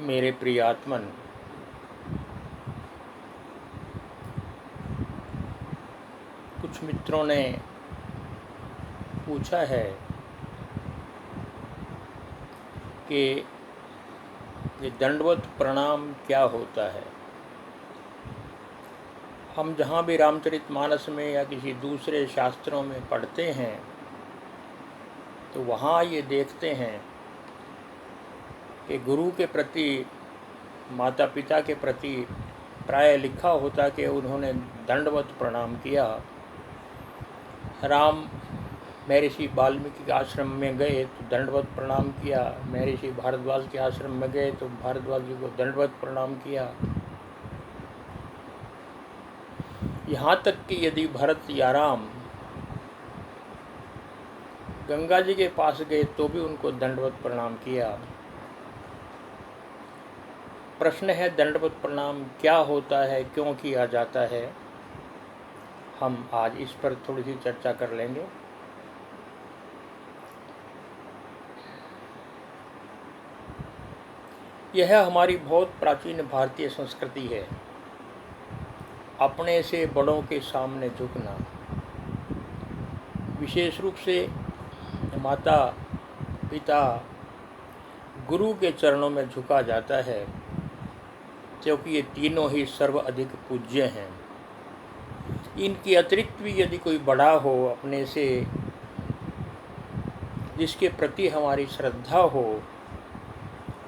मेरे प्रिय आत्मन, कुछ मित्रों ने पूछा है कि ये दंडवत प्रणाम क्या होता है। हम जहाँ भी रामचरितमानस में या किसी दूसरे शास्त्रों में पढ़ते हैं तो वहाँ ये देखते हैं कि गुरु के प्रति, माता पिता के प्रति प्राय लिखा होता कि उन्होंने दंडवत प्रणाम किया। राम महर्षि वाल्मीकि के आश्रम में गए तो दंडवत प्रणाम किया, महर्षि भारद्वाज के आश्रम में गए तो भारद्वाज जी को दंडवत प्रणाम किया। यहाँ तक कि यदि भरत या राम गंगा जी के पास गए तो भी उनको दंडवत प्रणाम किया। प्रश्न है, दंडवत प्रणाम क्या होता है, क्यों किया जाता है। हम आज इस पर थोड़ी सी चर्चा कर लेंगे। यह हमारी बहुत प्राचीन भारतीय संस्कृति है, अपने से बड़ों के सामने झुकना। विशेष रूप से माता पिता गुरु के चरणों में झुका जाता है, क्योंकि ये तीनों ही सर्व अधिक पूज्य हैं। इनके अतिरिक्त भी यदि कोई बड़ा हो अपने से, जिसके प्रति हमारी श्रद्धा हो,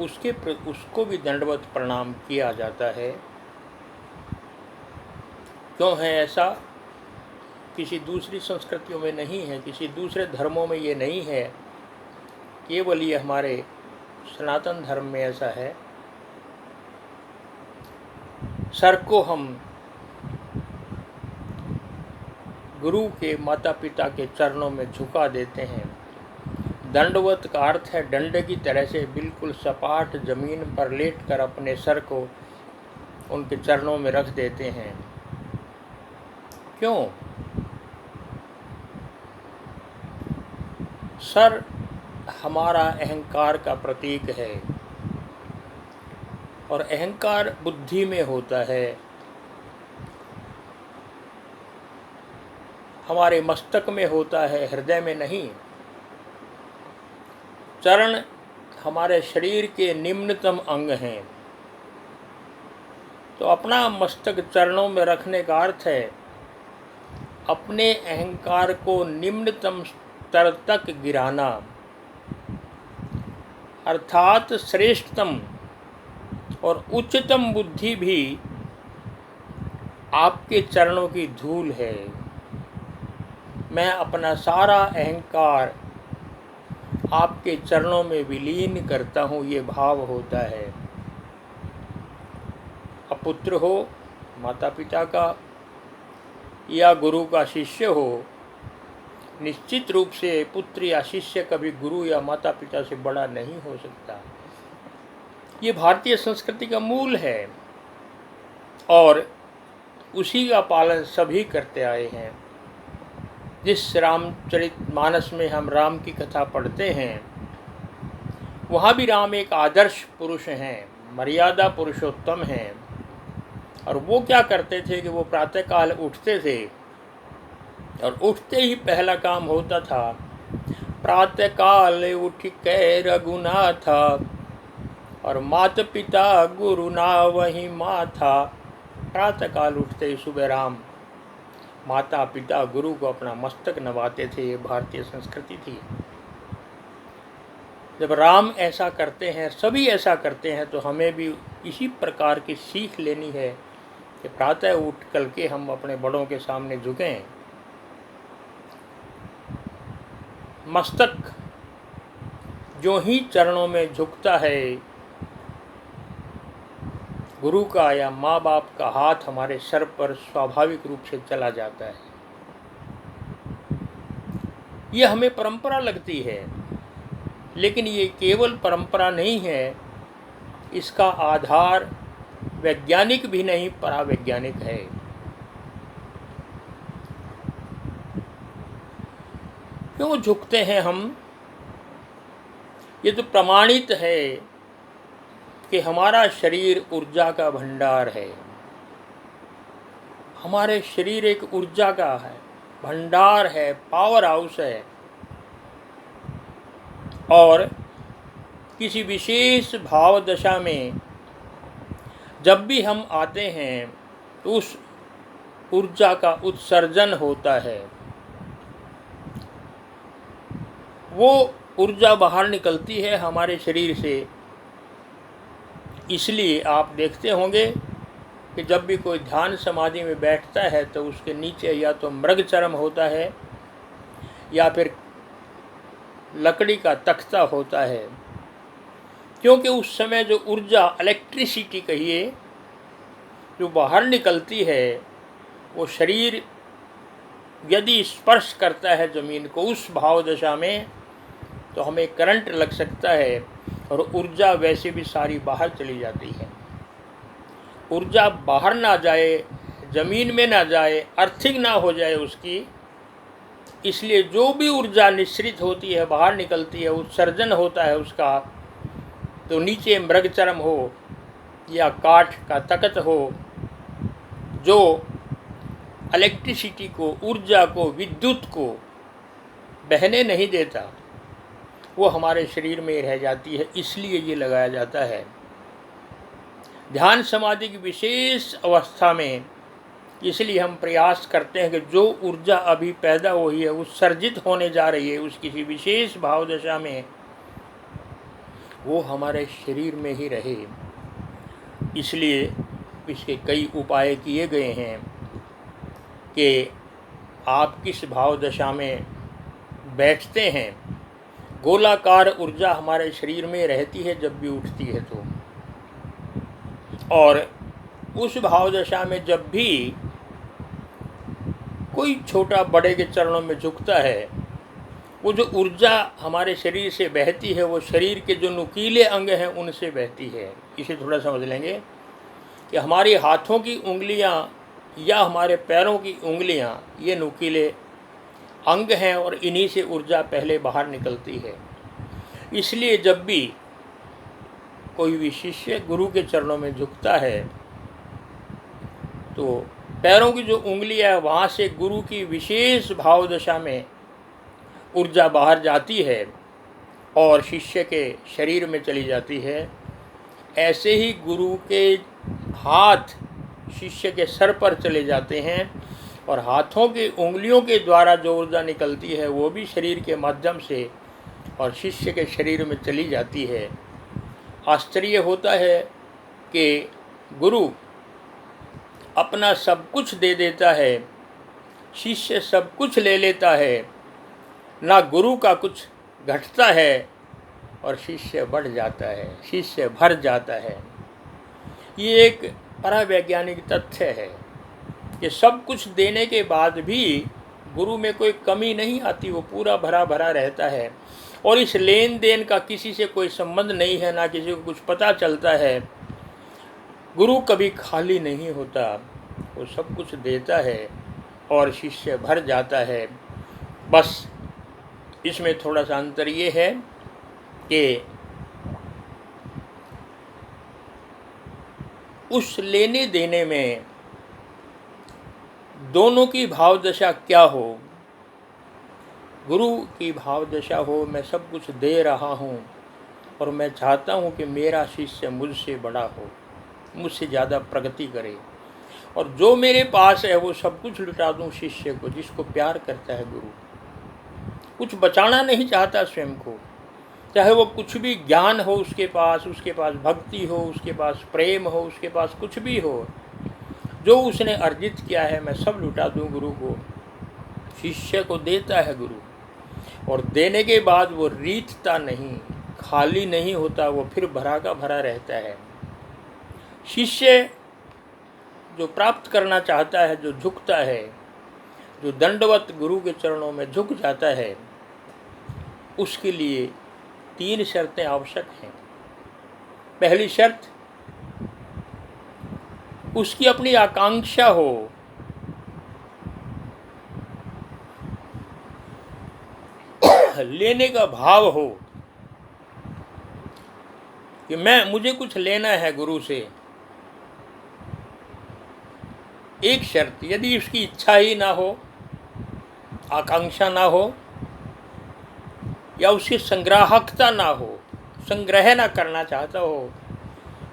उसको भी दंडवत प्रणाम किया जाता है। क्यों है ऐसा? किसी दूसरी संस्कृतियों में नहीं है, किसी दूसरे धर्मों में ये नहीं है, केवल ये हमारे सनातन धर्म में ऐसा है। सर को हम गुरु के, माता पिता के चरणों में झुका देते हैं। दंडवत का अर्थ है डंडे की तरह से बिल्कुल सपाट जमीन पर लेटकर अपने सर को उनके चरणों में रख देते हैं। क्यों? सर हमारा अहंकार का प्रतीक है, और अहंकार बुद्धि में होता है, हमारे मस्तक में होता है, हृदय में नहीं। चरण हमारे शरीर के निम्नतम अंग हैं, तो अपना मस्तक चरणों में रखने का अर्थ है अपने अहंकार को निम्नतम स्तर तक गिराना, अर्थात श्रेष्ठतम और उच्चतम बुद्धि भी आपके चरणों की धूल है। मैं अपना सारा अहंकार आपके चरणों में विलीन करता हूँ, ये भाव होता है। अपुत्र हो माता पिता का या गुरु का शिष्य हो, निश्चित रूप से पुत्र या शिष्य कभी गुरु या माता पिता से बड़ा नहीं हो सकता। ये भारतीय संस्कृति का मूल है और उसी का पालन सभी करते आए हैं। जिस रामचरितमानस में हम राम की कथा पढ़ते हैं, वहाँ भी राम एक आदर्श पुरुष हैं, मर्यादा पुरुषोत्तम हैं। और वो क्या करते थे कि वो प्रातःकाल उठते थे, और उठते ही पहला काम होता था, प्रातःकाल उठ के रघुनाथा, और माता पिता गुरु ना वही माथा। प्रातःकाल उठते ही सुबह राम माता पिता गुरु को अपना मस्तक नवाते थे। ये भारतीय संस्कृति थी। जब राम ऐसा करते हैं, सभी ऐसा करते हैं, तो हमें भी इसी प्रकार की सीख लेनी है कि प्रातः उठ करके हम अपने बड़ों के सामने झुकें। मस्तक जो ही चरणों में झुकता है, गुरु का या माँ बाप का हाथ हमारे सर पर स्वाभाविक रूप से चला जाता है। ये हमें परंपरा लगती है, लेकिन ये केवल परंपरा नहीं है, इसका आधार वैज्ञानिक भी नहीं, परावैज्ञानिक है। क्यों झुकते हैं हम? ये तो प्रमाणित है कि हमारा शरीर ऊर्जा का भंडार है। हमारे शरीर एक ऊर्जा का है भंडार है, पावर हाउस है। और किसी विशेष भाव दशा में जब भी हम आते हैं तो उस ऊर्जा का उत्सर्जन होता है, वो ऊर्जा बाहर निकलती है हमारे शरीर से। इसलिए आप देखते होंगे कि जब भी कोई ध्यान समाधि में बैठता है तो उसके नीचे या तो मृग चरम होता है या फिर लकड़ी का तख्ता होता है, क्योंकि उस समय जो ऊर्जा, इलेक्ट्रिसिटी कहिए, जो बाहर निकलती है, वो शरीर यदि स्पर्श करता है ज़मीन को उस भाव दशा में तो हमें करंट लग सकता है और ऊर्जा वैसे भी सारी बाहर चली जाती है। ऊर्जा बाहर ना जाए, ज़मीन में ना जाए, अर्थिंग ना हो जाए उसकी। इसलिए जो भी ऊर्जा निश्रित होती है, बाहर निकलती है, उत्सर्जन होता है उसका, तो नीचे मृगचर्म हो या काठ का तख्त हो, जो इलेक्ट्रिसिटी को, ऊर्जा को, विद्युत को बहने नहीं देता, वो हमारे शरीर में रह जाती है। इसलिए ये लगाया जाता है। ध्यान समाधि की विशेष अवस्था में इसलिए हम प्रयास करते हैं कि जो ऊर्जा अभी पैदा हुई है, उत्सर्जित होने जा रही है उस किसी विशेष भाव दशा में, वो हमारे शरीर में ही रहे। इसलिए इसके कई उपाय किए गए हैं कि आप किस भाव दशा में बैठते हैं। गोलाकार ऊर्जा हमारे शरीर में रहती है जब भी उठती है तो, और उस भाव दशा में जब भी कोई छोटा बड़े के चरणों में झुकता है, वो जो ऊर्जा हमारे शरीर से बहती है वो शरीर के जो नुकीले अंग हैं उनसे बहती है। इसे थोड़ा समझ लेंगे कि हमारी हाथों की उंगलियां या हमारे पैरों की उंगलियां ये नुकीले अंग हैं और इन्हीं से ऊर्जा पहले बाहर निकलती है। इसलिए जब भी कोई भी शिष्य गुरु के चरणों में झुकता है तो पैरों की जो उंगलियां है वहाँ से गुरु की विशेष भाव दशा में ऊर्जा बाहर जाती है और शिष्य के शरीर में चली जाती है। ऐसे ही गुरु के हाथ शिष्य के सर पर चले जाते हैं और हाथों की उंगलियों के द्वारा जो ऊर्जा निकलती है वो भी शरीर के माध्यम से और शिष्य के शरीर में चली जाती है। आश्चर्य होता है कि गुरु अपना सब कुछ दे देता है, शिष्य सब कुछ ले लेता है, ना गुरु का कुछ घटता है और शिष्य बढ़ जाता है, शिष्य भर जाता है। ये एक परावैज्ञानिक तथ्य है कि सब कुछ देने के बाद भी गुरु में कोई कमी नहीं आती, वो पूरा भरा भरा रहता है और इस लेन देन का किसी से कोई संबंध नहीं है, ना किसी को कुछ पता चलता है। गुरु कभी खाली नहीं होता, वो सब कुछ देता है और शिष्य भर जाता है। बस इसमें थोड़ा सा अंतर ये है कि उस लेने देने में दोनों की भाव दशा क्या हो। गुरु की भाव दशा हो, मैं सब कुछ दे रहा हूँ और मैं चाहता हूँ कि मेरा शिष्य मुझसे बड़ा हो, मुझसे ज़्यादा प्रगति करे, और जो मेरे पास है वो सब कुछ लुटा दूँ शिष्य को, जिसको प्यार करता है गुरु। कुछ बचाना नहीं चाहता स्वयं को, चाहे वो कुछ भी ज्ञान हो उसके पास भक्ति हो, उसके पास प्रेम हो, उसके पास कुछ भी हो, जो उसने अर्जित किया है मैं सब लुटा दूँ गुरु को। शिष्य को देता है गुरु और देने के बाद वो रीतता नहीं, खाली नहीं होता, वो फिर भरा का भरा रहता है। शिष्य जो प्राप्त करना चाहता है, जो झुकता है, जो दंडवत गुरु के चरणों में झुक जाता है, उसके लिए 3 शर्तें आवश्यक हैं। पहली शर्त, उसकी अपनी आकांक्षा हो, लेने का भाव हो, कि मुझे कुछ लेना है गुरु से, एक शर्त, यदि उसकी इच्छा ही ना हो, आकांक्षा ना हो, या उसकी संग्राहकता ना हो, संग्रह ना करना चाहता हो,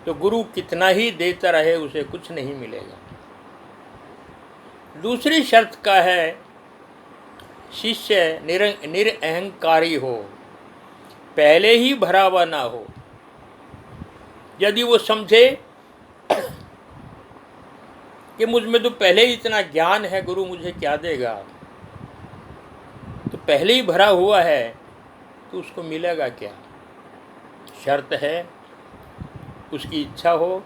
तो गुरु कितना ही देता रहे उसे कुछ नहीं मिलेगा। दूसरी शर्त का है, शिष्य निरअहंकारी हो, पहले ही भरा हुआ ना हो। यदि वो समझे कि मुझ में तो पहले ही इतना ज्ञान है, गुरु मुझे क्या देगा, तो पहले ही भरा हुआ है, तो उसको मिलेगा क्या। शर्त है उसकी इच्छा हो,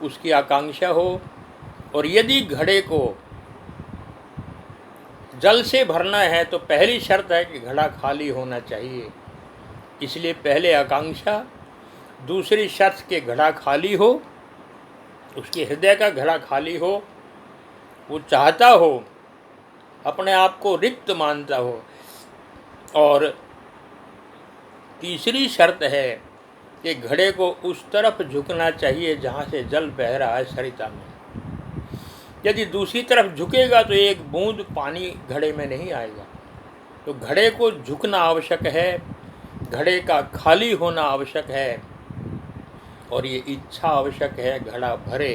उसकी आकांक्षा हो, और यदि घड़े को जल से भरना है तो पहली शर्त है कि घड़ा खाली होना चाहिए। इसलिए पहले आकांक्षा, दूसरी शर्त के घड़ा खाली हो, उसके हृदय का घड़ा खाली हो, वो चाहता हो, अपने आप को रिक्त मानता हो, और तीसरी शर्त है कि घड़े को उस तरफ झुकना चाहिए जहाँ से जल बह रहा है सरिता में। यदि दूसरी तरफ झुकेगा तो एक बूंद पानी घड़े में नहीं आएगा। तो घड़े को झुकना आवश्यक है, घड़े का खाली होना आवश्यक है, और ये इच्छा आवश्यक है घड़ा भरे।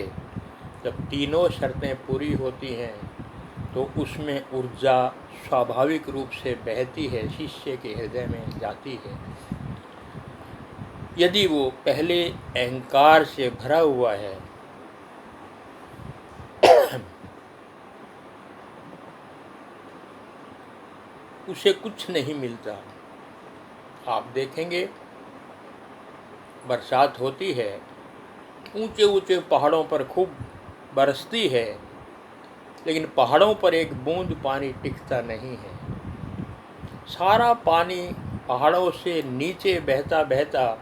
जब तीनों शर्तें पूरी होती हैं तो उसमें ऊर्जा स्वाभाविक रूप से बहती है, शिष्य के हृदय में जाती है। यदि वो पहले अहंकार से भरा हुआ है, उसे कुछ नहीं मिलता। आप देखेंगे बरसात होती है, ऊंचे ऊंचे पहाड़ों पर खूब बरसती है, लेकिन पहाड़ों पर एक बूंद पानी टिकता नहीं है। सारा पानी पहाड़ों से नीचे बहता बहता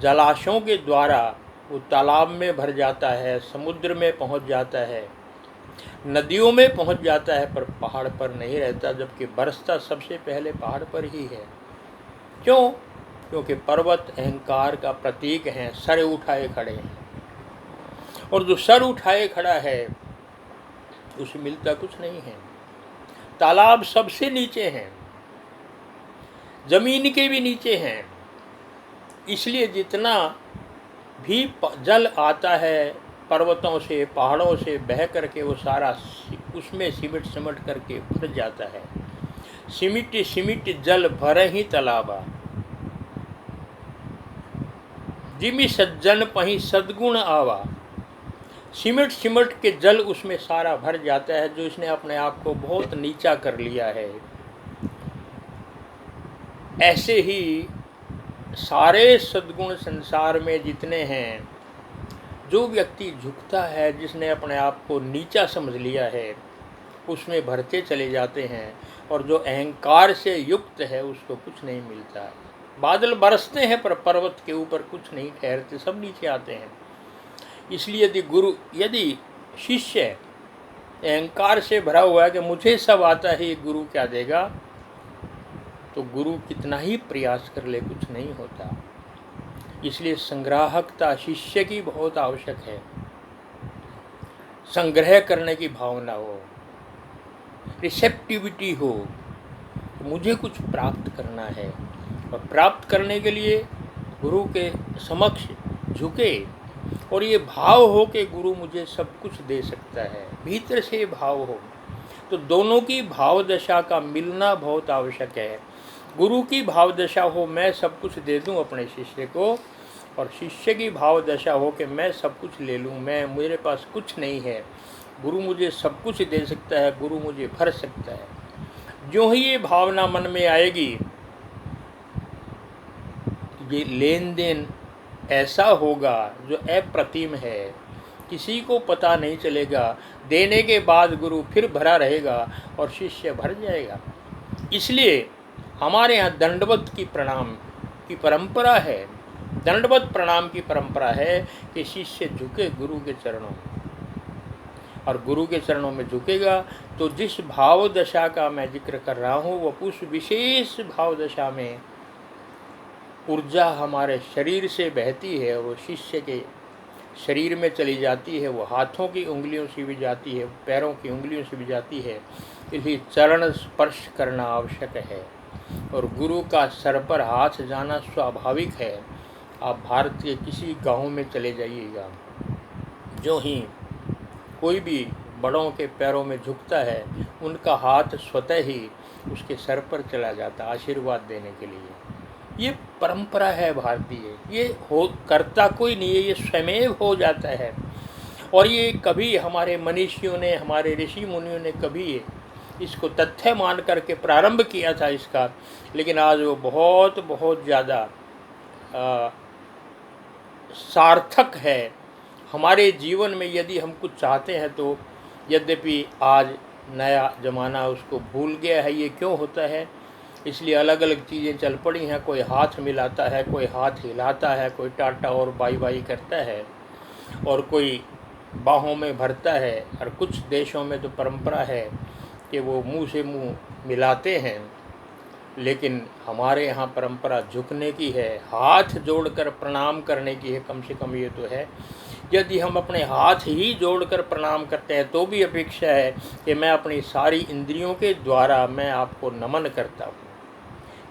जलाशयों के द्वारा वो तालाब में भर जाता है, समुद्र में पहुंच जाता है, नदियों में पहुंच जाता है, पर पहाड़ पर नहीं रहता। जबकि बरसता सबसे पहले पहाड़ पर ही है। क्यों? क्योंकि पर्वत अहंकार का प्रतीक हैं, सर उठाए खड़े हैं, और जो सर उठाए खड़ा है उसे मिलता कुछ नहीं है। तालाब सबसे नीचे हैं, जमीन के भी नीचे हैं, इसलिए जितना भी जल आता है पर्वतों से, पहाड़ों से बह करके, वो सारा उसमें सिमट करके भर जाता है। सिमिट सिमिट जल भर ही तालाबा, जिमि सज्जन पही सद्गुण आवा। सिमट के जल उसमें सारा भर जाता है, जो इसने अपने आप को बहुत नीचा कर लिया है। ऐसे ही सारे सद्गुण संसार में जितने हैं, जो व्यक्ति झुकता है, जिसने अपने आप को नीचा समझ लिया है, उसमें भरते चले जाते हैं, और जो अहंकार से युक्त है उसको कुछ नहीं मिलता। बादल बरसते हैं पर पर्वत के ऊपर कुछ नहीं ठहरते, सब नीचे आते हैं। इसलिए यदि शिष्य अहंकार से भरा हुआ है कि मुझे सब आता है, गुरु क्या देगा, तो गुरु कितना ही प्रयास कर ले कुछ नहीं होता। इसलिए संग्राहकता शिष्य की बहुत आवश्यक है। संग्रह करने की भावना हो, रिसेप्टिविटी हो, तो मुझे कुछ प्राप्त करना है, और प्राप्त करने के लिए गुरु के समक्ष झुके, और ये भाव हो कि गुरु मुझे सब कुछ दे सकता है, भीतर से भाव हो। तो दोनों की भाव दशा का मिलना बहुत आवश्यक है। गुरु की भाव दशा हो मैं सब कुछ दे दूं अपने शिष्य को, और शिष्य की भाव दशा हो कि मैं सब कुछ ले लूं, मेरे पास कुछ नहीं है, गुरु मुझे सब कुछ दे सकता है, गुरु मुझे भर सकता है। जो ही ये भावना मन में आएगी, ये लेन देन ऐसा होगा जो अप्रतिम है, किसी को पता नहीं चलेगा। देने के बाद गुरु फिर भरा रहेगा और शिष्य भर जाएगा। इसलिए हमारे यहाँ दंडवत की प्रणाम की परंपरा है, दंडवत प्रणाम की परंपरा है कि शिष्य झुके गुरु के चरणों में, और गुरु के चरणों में झुकेगा तो जिस भाव दशा का मैं जिक्र कर रहा हूँ, वो उस विशेष भाव दशा में ऊर्जा हमारे शरीर से बहती है, वो शिष्य के शरीर में चली जाती है, वो हाथों की उंगलियों से भी जाती है, पैरों की उंगलियों से भी जाती है। इसलिए चरण स्पर्श करना आवश्यक है और गुरु का सर पर हाथ जाना स्वाभाविक है। आप भारत के किसी गांव में चले जाइएगा, जो ही कोई भी बड़ों के पैरों में झुकता है, उनका हाथ स्वतः ही उसके सर पर चला जाता आशीर्वाद देने के लिए। ये परंपरा है भारतीय, ये हो करता कोई नहीं है, ये स्वयं हो जाता है। और ये कभी हमारे मनीषियों ने, हमारे ऋषि मुनियों ने कभी इसको तथ्य मान करके प्रारंभ किया था इसका, लेकिन आज वो बहुत बहुत ज़्यादा सार्थक है हमारे जीवन में। यदि हम कुछ चाहते हैं तो, यद्यपि आज नया ज़माना उसको भूल गया है, ये क्यों होता है, इसलिए अलग अलग चीज़ें चल पड़ी हैं। कोई हाथ मिलाता है, कोई हाथ हिलाता है, कोई टाटा और बाई बाई करता है, और कोई बाहों में भरता है। और कुछ देशों में तो परंपरा है कि वो मुंह से मुंह मिलाते हैं, लेकिन हमारे यहाँ परंपरा झुकने की है, हाथ जोड़कर प्रणाम करने की है। कम से कम ये तो है। यदि हम अपने हाथ ही जोड़कर प्रणाम करते हैं तो भी अपेक्षा है कि मैं अपनी सारी इंद्रियों के द्वारा मैं आपको नमन करता हूँ,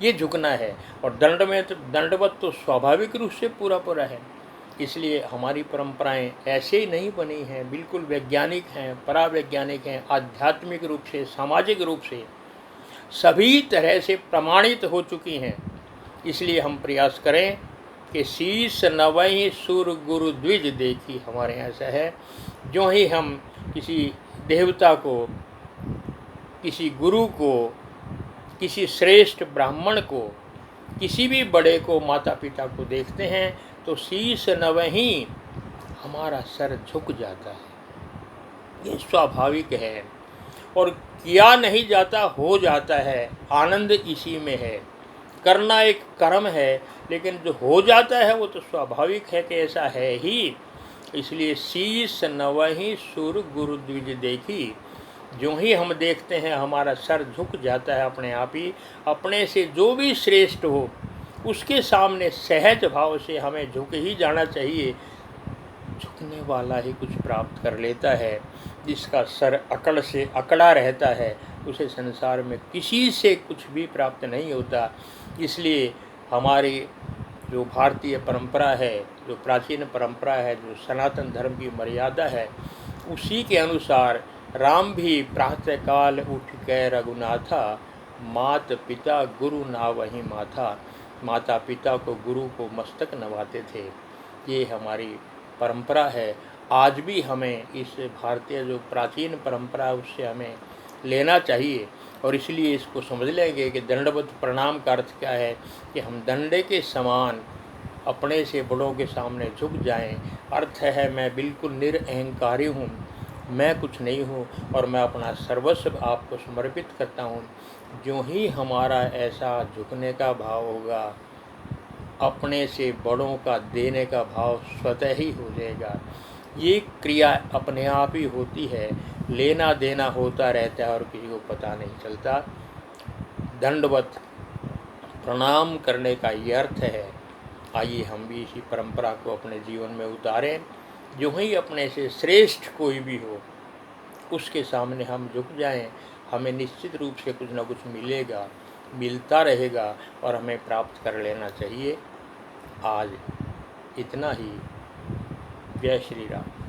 ये झुकना है। और दंडवत तो स्वाभाविक रूप से पूरा पूरा है। इसलिए हमारी परंपराएं ऐसे ही नहीं बनी हैं, बिल्कुल वैज्ञानिक हैं, परावैज्ञानिक हैं, आध्यात्मिक रूप से, सामाजिक रूप से सभी तरह से प्रमाणित हो चुकी हैं। इसलिए हम प्रयास करें कि शीश नवहि सुर गुरु द्विज देखी, हमारे यहाँ ऐसा है। जो ही हम किसी देवता को, किसी गुरु को, किसी श्रेष्ठ ब्राह्मण को, किसी भी बड़े को, माता पिता को देखते हैं तो शीश नवहि, हमारा सर झुक जाता है। ये स्वाभाविक है और किया नहीं जाता, हो जाता है। आनंद इसी में है। करना एक कर्म है, लेकिन जो हो जाता है वो तो स्वाभाविक है कि ऐसा है ही। इसलिए शीश नवहि सुर गुरु द्विज देखी, जो ही हम देखते हैं हमारा सर झुक जाता है अपने आप ही। अपने से जो भी श्रेष्ठ हो उसके सामने सहज भाव से हमें झुक ही जाना चाहिए। झुकने वाला ही कुछ प्राप्त कर लेता है। जिसका सर अकड़ से अकड़ा रहता है उसे संसार में किसी से कुछ भी प्राप्त नहीं होता। इसलिए हमारी जो भारतीय परंपरा है, जो प्राचीन परंपरा है, जो सनातन धर्म की मर्यादा है, उसी के अनुसार राम भी प्रातःकाल उठ के रघुनाथा, मात पिता गुरु नावहि माथा, माता पिता को, गुरु को मस्तक नवाते थे। ये हमारी परंपरा है। आज भी हमें इस भारतीय जो प्राचीन परंपरा है उससे हमें लेना चाहिए। और इसलिए इसको समझ लेंगे कि दंडवत प्रणाम का अर्थ क्या है, कि हम डंडे के समान अपने से बड़ों के सामने झुक जाएं। अर्थ है मैं बिल्कुल निरअहंकारी हूँ, मैं कुछ नहीं हूँ और मैं अपना सर्वस्व आपको समर्पित करता हूँ। जो ही हमारा ऐसा झुकने का भाव होगा, अपने से बड़ों का देने का भाव स्वतः ही हो जाएगा। ये क्रिया अपने आप ही होती है, लेना देना होता रहता है और किसी को पता नहीं चलता। दंडवत प्रणाम करने का ये अर्थ है। आइए हम भी इसी परंपरा को अपने जीवन में उतारें। जो ही अपने से श्रेष्ठ कोई भी हो उसके सामने हम झुक जाएं, हमें निश्चित रूप से कुछ न कुछ मिलेगा, मिलता रहेगा और हमें प्राप्त कर लेना चाहिए। आज इतना ही। जय श्री राम।